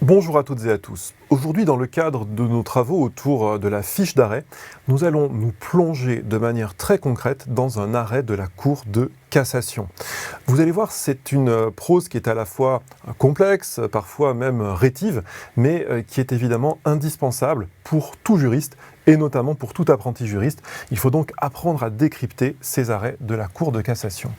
Bonjour à toutes et à tous. Aujourd'hui, dans le cadre de nos travaux autour de la fiche d'arrêt, nous allons nous plonger de manière très concrète dans un arrêt de la Cour de cassation. Vous allez voir, c'est une prose qui est à la fois complexe, parfois même rétive, mais qui est évidemment indispensable pour tout juriste et notamment pour tout apprenti juriste. Il faut donc apprendre à décrypter ces arrêts de la Cour de cassation.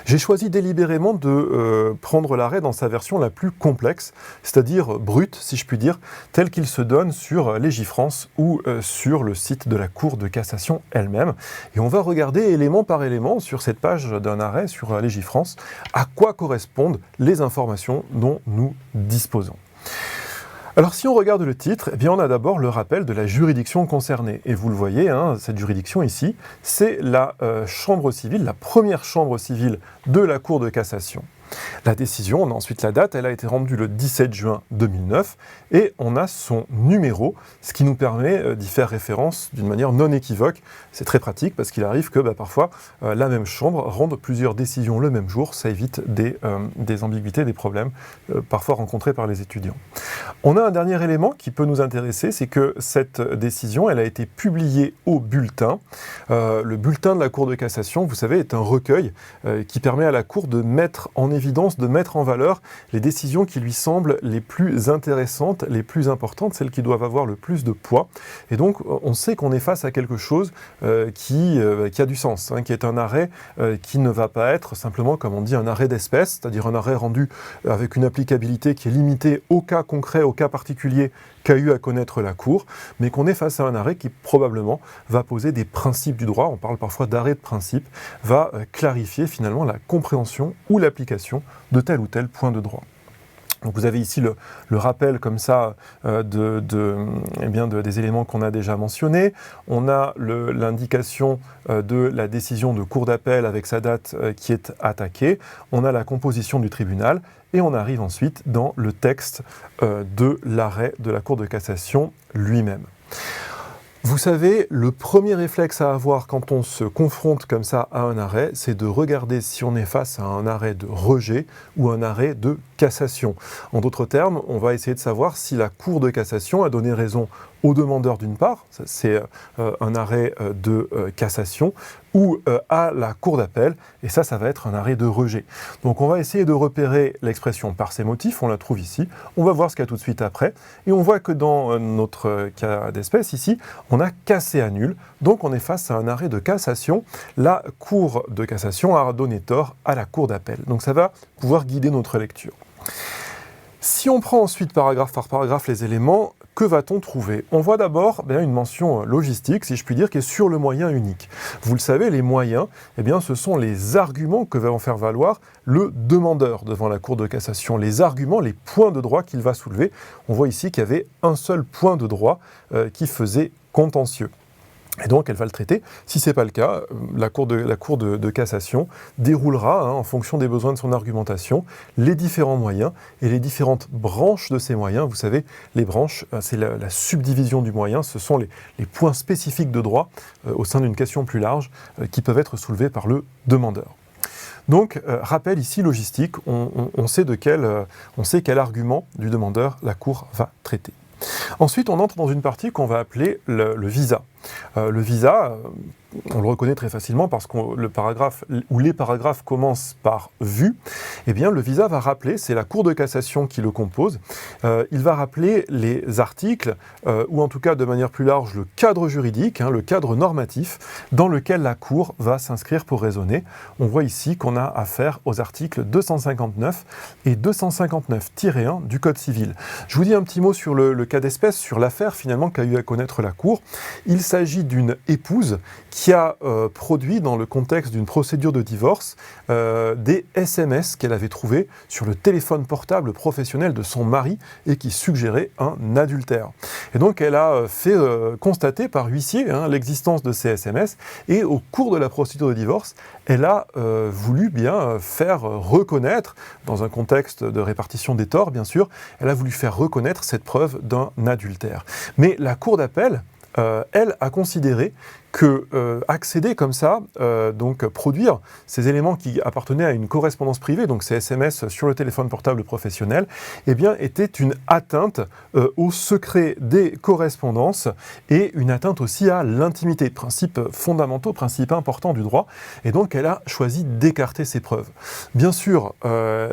J'ai choisi délibérément de prendre l'arrêt dans sa version la plus complexe, c'est-à-dire brute, si je puis dire, tel qu'il se donne sur Légifrance ou sur le site de la Cour de cassation elle-même. Et on va regarder élément par élément sur cette page d'un arrêt sur Légifrance à quoi correspondent les informations dont nous disposons. Alors si on regarde le titre, eh bien on a d'abord le rappel de la juridiction concernée. Et vous le voyez, cette juridiction ici, c'est la chambre civile, la première chambre civile de la Cour de cassation. La décision, on a ensuite la date, elle a été rendue le 17 juin 2009 et on a son numéro, ce qui nous permet d'y faire référence d'une manière non équivoque. C'est très pratique parce qu'il arrive que parfois la même chambre rende plusieurs décisions le même jour, ça évite des ambiguïtés, des problèmes parfois rencontrés par les étudiants. On a un dernier élément qui peut nous intéresser, c'est que cette décision, elle a été publiée au bulletin. Le bulletin de la Cour de cassation, vous savez, est un recueil qui permet à la Cour de mettre en évidence, de mettre en valeur les décisions qui lui semblent les plus intéressantes, les plus importantes, celles qui doivent avoir le plus de poids. Et donc, on sait qu'on est face à quelque chose qui a du sens, qui est un arrêt qui ne va pas être simplement, comme on dit, un arrêt d'espèce, c'est-à-dire un arrêt rendu avec une applicabilité qui est limitée au cas concret, au cas particulier qu'a eu à connaître la Cour, mais qu'on est face à un arrêt qui probablement va poser des principes du droit, on parle parfois d'arrêt de principe, va clarifier finalement la compréhension ou l'application de tel ou tel point de droit. Donc vous avez ici le rappel comme ça des éléments qu'on a déjà mentionnés. On a l'indication de la décision de cour d'appel avec sa date qui est attaquée. On a la composition du tribunal et on arrive ensuite dans le texte de l'arrêt de la Cour de cassation lui-même. Vous savez, le premier réflexe à avoir quand on se confronte comme ça à un arrêt, c'est de regarder si on est face à un arrêt de rejet ou un arrêt de cassation. En d'autres termes, on va essayer de savoir si la Cour de cassation a donné raison au demandeur d'une part, c'est un arrêt de cassation, ou à la Cour d'appel, et ça va être un arrêt de rejet. Donc on va essayer de repérer l'expression par ses motifs, on la trouve ici, on va voir ce qu'il y a tout de suite après, et on voit que dans notre cas d'espèce ici, on a cassé à nul, donc on est face à un arrêt de cassation, la Cour de cassation a donné tort à la Cour d'appel. Donc ça va pouvoir guider notre lecture. Si on prend ensuite paragraphe par paragraphe les éléments, que va-t-on trouver ? On voit d'abord une mention logistique, si je puis dire, qui est sur le moyen unique. Vous le savez, les moyens, ce sont les arguments que va en faire valoir le demandeur devant la Cour de cassation. Les arguments, les points de droit qu'il va soulever. On voit ici qu'il y avait un seul point de droit qui faisait contentieux. Et donc, elle va le traiter. Si ce n'est pas le cas, la Cour de cassation déroulera, en fonction des besoins de son argumentation, les différents moyens et les différentes branches de ces moyens. Vous savez, les branches, c'est la subdivision du moyen, ce sont les points spécifiques de droit au sein d'une question plus large qui peuvent être soulevés par le demandeur. Donc, rappel ici logistique, on sait quel argument du demandeur la Cour va traiter. Ensuite, on entre dans une partie qu'on va appeler le visa. Le visa, on le reconnaît très facilement parce que les paragraphes commencent par « vu ». Eh bien, le visa va rappeler, c'est la Cour de cassation qui le compose, il va rappeler les articles, ou en tout cas de manière plus large, le cadre juridique, le cadre normatif, dans lequel la Cour va s'inscrire pour raisonner. On voit ici qu'on a affaire aux articles 259 et 259-1 du Code civil. Je vous dis un petit mot sur le cas d'espèce, sur l'affaire finalement qu'a eu à connaître la Cour. Il s'agit d'une épouse qui a produit, dans le contexte d'une procédure de divorce, des SMS qu'elle avait trouvés sur le téléphone portable professionnel de son mari et qui suggéraient un adultère. Et donc elle a fait constater par huissier l'existence de ces SMS et au cours de la procédure de divorce, elle a voulu faire reconnaître, dans un contexte de répartition des torts bien sûr, elle a voulu faire reconnaître cette preuve d'un adultère. Mais la Cour d'appel elle a considéré que accéder comme ça, donc produire ces éléments qui appartenaient à une correspondance privée, donc ces SMS sur le téléphone portable professionnel, eh bien, était une atteinte au secret des correspondances et une atteinte aussi à l'intimité, principe fondamentaux, principe important du droit, et donc elle a choisi d'écarter ces preuves. Bien sûr,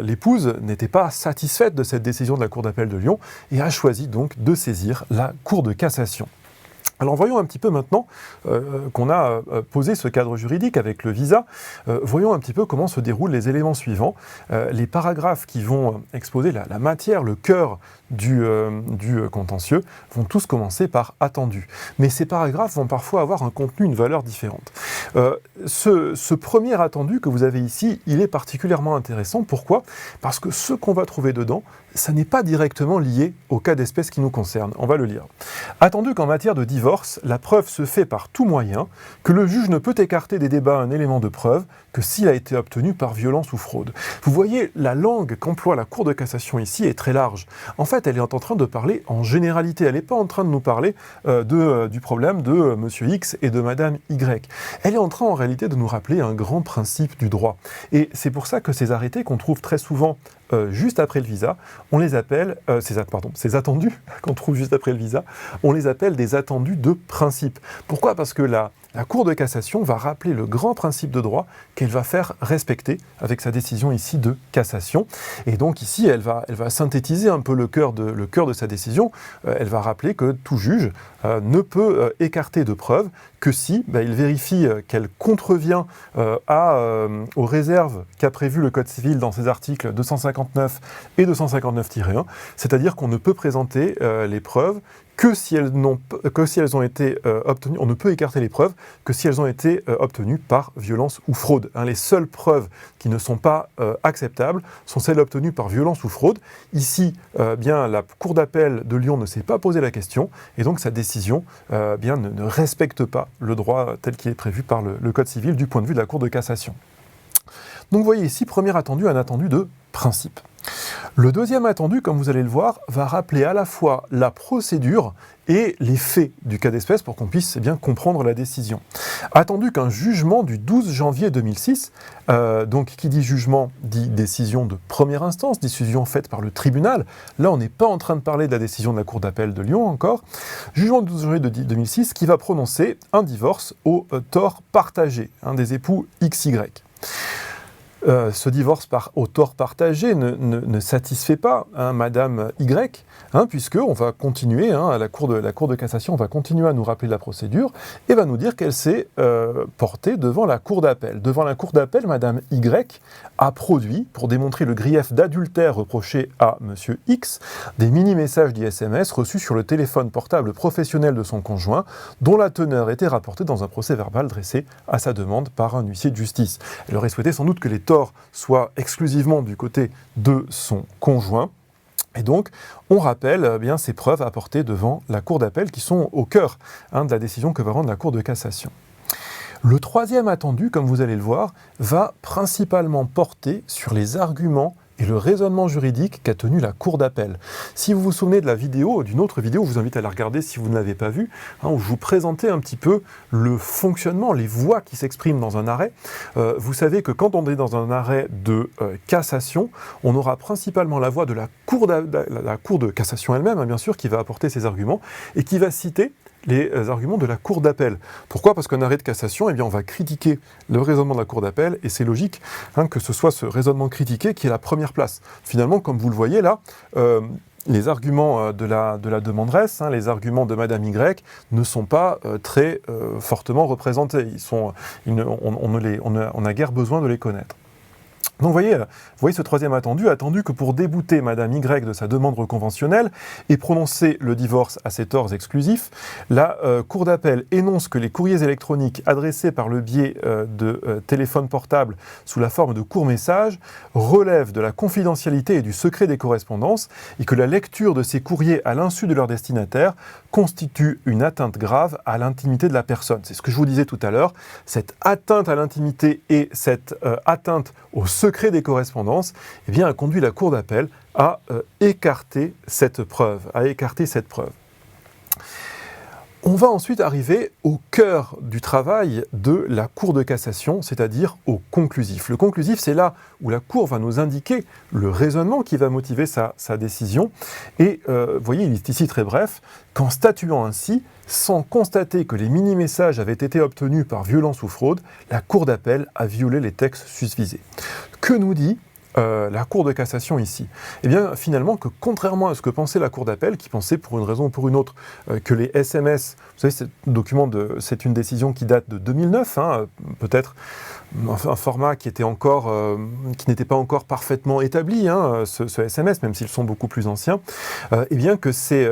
l'épouse n'était pas satisfaite de cette décision de la Cour d'appel de Lyon et a choisi donc de saisir la Cour de cassation. Alors voyons un petit peu maintenant qu'on a posé ce cadre juridique avec le visa, voyons un petit peu comment se déroulent les éléments suivants. Les paragraphes qui vont exposer la matière, le cœur du contentieux vont tous commencer par attendu. Mais ces paragraphes vont parfois avoir un contenu, une valeur différente. Ce premier attendu que vous avez ici, il est particulièrement intéressant. Pourquoi ? Parce que ce qu'on va trouver dedans, ça n'est pas directement lié au cas d'espèce qui nous concerne. On va le lire. Attendu qu'en matière de divorce, la preuve se fait par tout moyen, que le juge ne peut écarter des débats un élément de preuve que s'il a été obtenu par violence ou fraude. Vous voyez, la langue qu'emploie la Cour de cassation ici est très large. En fait, elle est en train de parler en généralité. Elle n'est pas en train de nous parler du problème de Monsieur X et de Madame Y. Elle est en train en réalité de nous rappeler un grand principe du droit. Et c'est pour ça que ces arrêtés qu'on trouve très souvent juste après le visa, on les appelle, ces attendus qu'on trouve juste après le visa, on les appelle des attendus de principe. Pourquoi ? Parce que la Cour de cassation va rappeler le grand principe de droit qu'elle va faire respecter avec sa décision ici de cassation. Et donc ici, elle va synthétiser un peu le cœur de sa décision. Elle va rappeler que tout juge ne peut écarter de preuves que si il vérifie qu'elle contrevient aux réserves qu'a prévu le Code civil dans ses articles 259 et 259-1, c'est-à-dire qu'on ne peut présenter les preuves que si elles ont été obtenues, on ne peut écarter les preuves que si elles ont été obtenues par violence ou fraude. Les seules preuves qui ne sont pas acceptables sont celles obtenues par violence ou fraude. Ici, la Cour d'appel de Lyon ne s'est pas posé la question, et donc sa décision ne respecte pas le droit tel qu'il est prévu par le Code civil du point de vue de la Cour de cassation. Donc vous voyez ici, premier attendu, un attendu de principe. Le deuxième attendu, comme vous allez le voir, va rappeler à la fois la procédure et les faits du cas d'espèce pour qu'on puisse bien comprendre la décision. Attendu qu'un jugement du 12 janvier 2006, donc qui dit jugement dit décision de première instance, décision faite par le tribunal, là on n'est pas en train de parler de la décision de la Cour d'appel de Lyon encore, jugement du 12 janvier 2006 qui va prononcer un divorce au tort partagé, des époux XY. Ce divorce au tort partagé ne satisfait pas Madame Y, puisque on va continuer, la Cour de cassation va continuer à nous rappeler la procédure et va nous dire qu'elle s'est portée devant la Cour d'appel. Devant la Cour d'appel, Madame Y a produit, pour démontrer le grief d'adultère reproché à Monsieur X, des mini-messages d'ISMS reçus sur le téléphone portable professionnel de son conjoint, dont la teneur était rapportée dans un procès verbal dressé à sa demande par un huissier de justice. Elle aurait souhaité sans doute que les torts soient exclusivement du côté de son conjoint. Et donc, on rappelle ces preuves apportées devant la Cour d'appel qui sont au cœur de la décision que va rendre la Cour de cassation. Le troisième attendu, comme vous allez le voir, va principalement porter sur les arguments et le raisonnement juridique qu'a tenu la Cour d'appel. Si vous vous souvenez de d'une autre vidéo, je vous invite à la regarder si vous ne l'avez pas vue, où je vous présentais un petit peu le fonctionnement, les voies qui s'expriment dans un arrêt. Vous savez que quand on est dans un arrêt de cassation, on aura principalement la voix de la Cour de cassation elle-même, bien sûr, qui va apporter ses arguments et qui va citer les arguments de la Cour d'appel. Pourquoi ? Parce qu'un arrêt de cassation, on va critiquer le raisonnement de la Cour d'appel, et c'est logique que ce soit ce raisonnement critiqué qui est la première place. Finalement, comme vous le voyez là, les arguments de la demanderesse, les arguments de Madame Y, ne sont pas très fortement représentés. On n'a guère besoin de les connaître. Donc vous voyez ce troisième attendu que pour débouter Madame Y de sa demande reconventionnelle et prononcer le divorce à ses torts exclusifs, la Cour d'appel énonce que les courriers électroniques adressés par le biais de téléphones portables sous la forme de courts messages relèvent de la confidentialité et du secret des correspondances et que la lecture de ces courriers à l'insu de leur destinataire constitue une atteinte grave à l'intimité de la personne. C'est ce que je vous disais tout à l'heure, cette atteinte à l'intimité et cette atteinte au secret des correspondances, a conduit la Cour d'appel à écarter cette preuve. On va ensuite arriver au cœur du travail de la Cour de cassation, c'est-à-dire au conclusif. Le conclusif, c'est là où la Cour va nous indiquer le raisonnement qui va motiver sa décision. Et vous voyez, il est ici très bref, qu'en statuant ainsi, sans constater que les mini-messages avaient été obtenus par violence ou fraude, la Cour d'appel a violé les textes susvisés. Que nous dit la Cour de cassation ici? Eh bien, finalement, que contrairement à ce que pensait la Cour d'appel, qui pensait pour une raison ou pour une autre que les SMS, vous savez, c'est une décision qui date de 2009, peut-être un format qui n'était pas encore parfaitement établi, ce SMS, même s'ils sont beaucoup plus anciens, eh bien que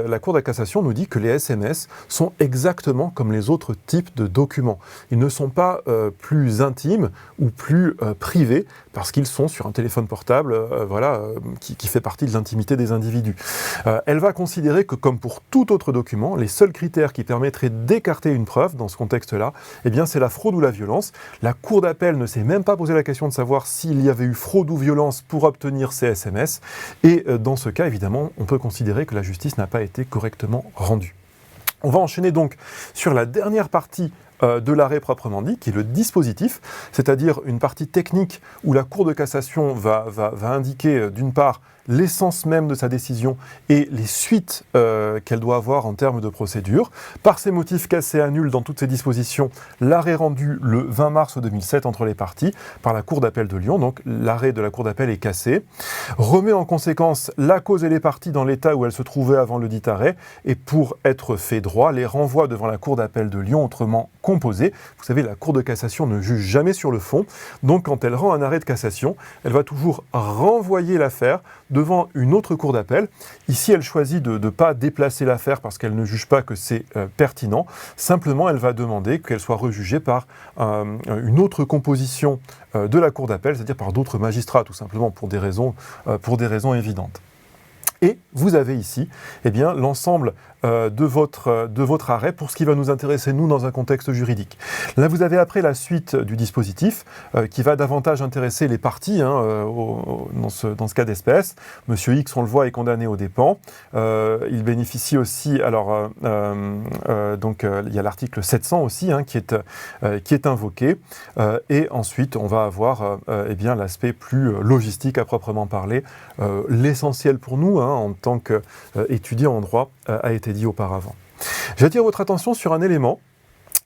la Cour de cassation nous dit que les SMS sont exactement comme les autres types de documents. Ils ne sont pas plus intimes ou plus privés parce qu'ils sont sur un téléphone portable, qui fait partie de l'intimité des individus. Elle va considérer que, comme pour tout autre document, les seuls critères qui permettraient d'écarter une preuve dans ce contexte-là, eh bien, c'est la fraude ou la violence. La Cour d'appel ne s'est même pas posé la question de savoir s'il y avait eu fraude ou violence pour obtenir ces SMS. Et dans ce cas, évidemment, on peut considérer que la justice n'a pas été correctement rendue. On va enchaîner donc sur la dernière partie de l'arrêt proprement dit, qui est le dispositif, c'est-à-dire une partie technique où la Cour de cassation va indiquer d'une part l'essence même de sa décision et les suites qu'elle doit avoir en termes de procédure. Par ces motifs cassés annule dans toutes ces dispositions l'arrêt rendu le 20 mars 2007 entre les parties par la Cour d'appel de Lyon, donc l'arrêt de la Cour d'appel est cassé, remet en conséquence la cause et les parties dans l'état où elles se trouvaient avant le dit arrêt, et pour être fait droit, les renvoie devant la Cour d'appel de Lyon autrement composée. Vous savez, la Cour de cassation ne juge jamais sur le fond, donc quand elle rend un arrêt de cassation, elle va toujours renvoyer l'affaire devant une autre cour d'appel. Ici, elle choisit de ne pas déplacer l'affaire parce qu'elle ne juge pas que c'est pertinent. Simplement, elle va demander qu'elle soit rejugée par une autre composition de la cour d'appel, c'est-à-dire par d'autres magistrats, tout simplement pour des raisons évidentes. Et vous avez ici l'ensemble de votre arrêt pour ce qui va nous intéresser, nous, dans un contexte juridique. Là, vous avez après la suite du dispositif qui va davantage intéresser les parties dans ce cas d'espèce. Monsieur X, on le voit, est condamné aux dépens. Il bénéficie aussi, il y a l'article 700 aussi qui est invoqué. Et ensuite, on va avoir l'aspect plus logistique à proprement parler. L'essentiel pour nous, en tant qu'étudiants en droit, a été dit auparavant. J'attire votre attention sur un élément,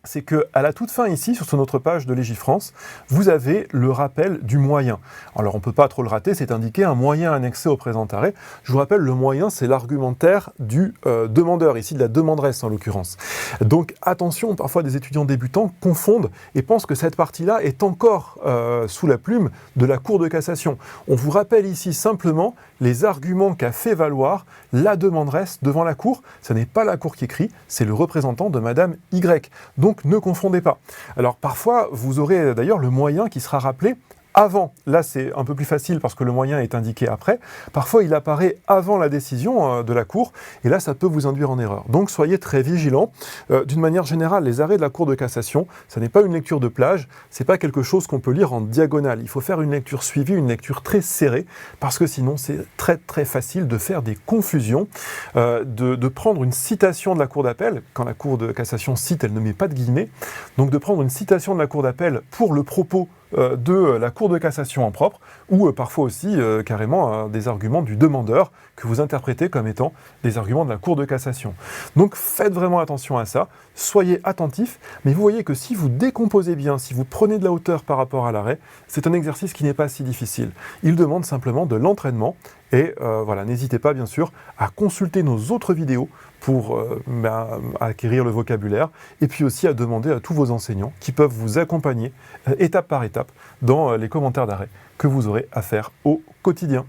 c'est qu'à la toute fin ici, sur notre page de Légifrance, vous avez le rappel du moyen. Alors on ne peut pas trop le rater, c'est indiqué un moyen annexé au présent arrêt. Je vous rappelle, le moyen, c'est l'argumentaire du demandeur, ici de la demanderesse en l'occurrence. Donc attention, parfois des étudiants débutants confondent et pensent que cette partie-là est encore sous la plume de la Cour de cassation. On vous rappelle ici simplement les arguments qu'a fait valoir la demanderesse devant la Cour. Ce n'est pas la Cour qui écrit, c'est le représentant de Madame Y. Donc ne confondez pas. Alors parfois, vous aurez d'ailleurs le moyen qui sera rappelé avant. Là, c'est un peu plus facile parce que le moyen est indiqué après. Parfois, il apparaît avant la décision de la Cour, et là, ça peut vous induire en erreur. Donc, soyez très vigilants. D'une manière générale, les arrêts de la Cour de cassation, ça n'est pas une lecture de plage, c'est pas quelque chose qu'on peut lire en diagonale. Il faut faire une lecture suivie, une lecture très serrée, parce que sinon, c'est très très facile de faire des confusions, de prendre une citation de la Cour d'appel. Quand la Cour de cassation cite, elle ne met pas de guillemets. Donc, de prendre une citation de la Cour d'appel pour le propos de la Cour de cassation en propre, ou parfois aussi carrément des arguments du demandeur que vous interprétez comme étant des arguments de la Cour de cassation. Donc faites vraiment attention à ça, soyez attentifs, mais vous voyez que si vous décomposez bien, si vous prenez de la hauteur par rapport à l'arrêt, c'est un exercice qui n'est pas si difficile. Il demande simplement de l'entraînement, et n'hésitez pas bien sûr à consulter nos autres vidéos pour acquérir le vocabulaire, et puis aussi à demander à tous vos enseignants qui peuvent vous accompagner étape par étape dans les commentaires d'arrêt que vous aurez à faire au quotidien.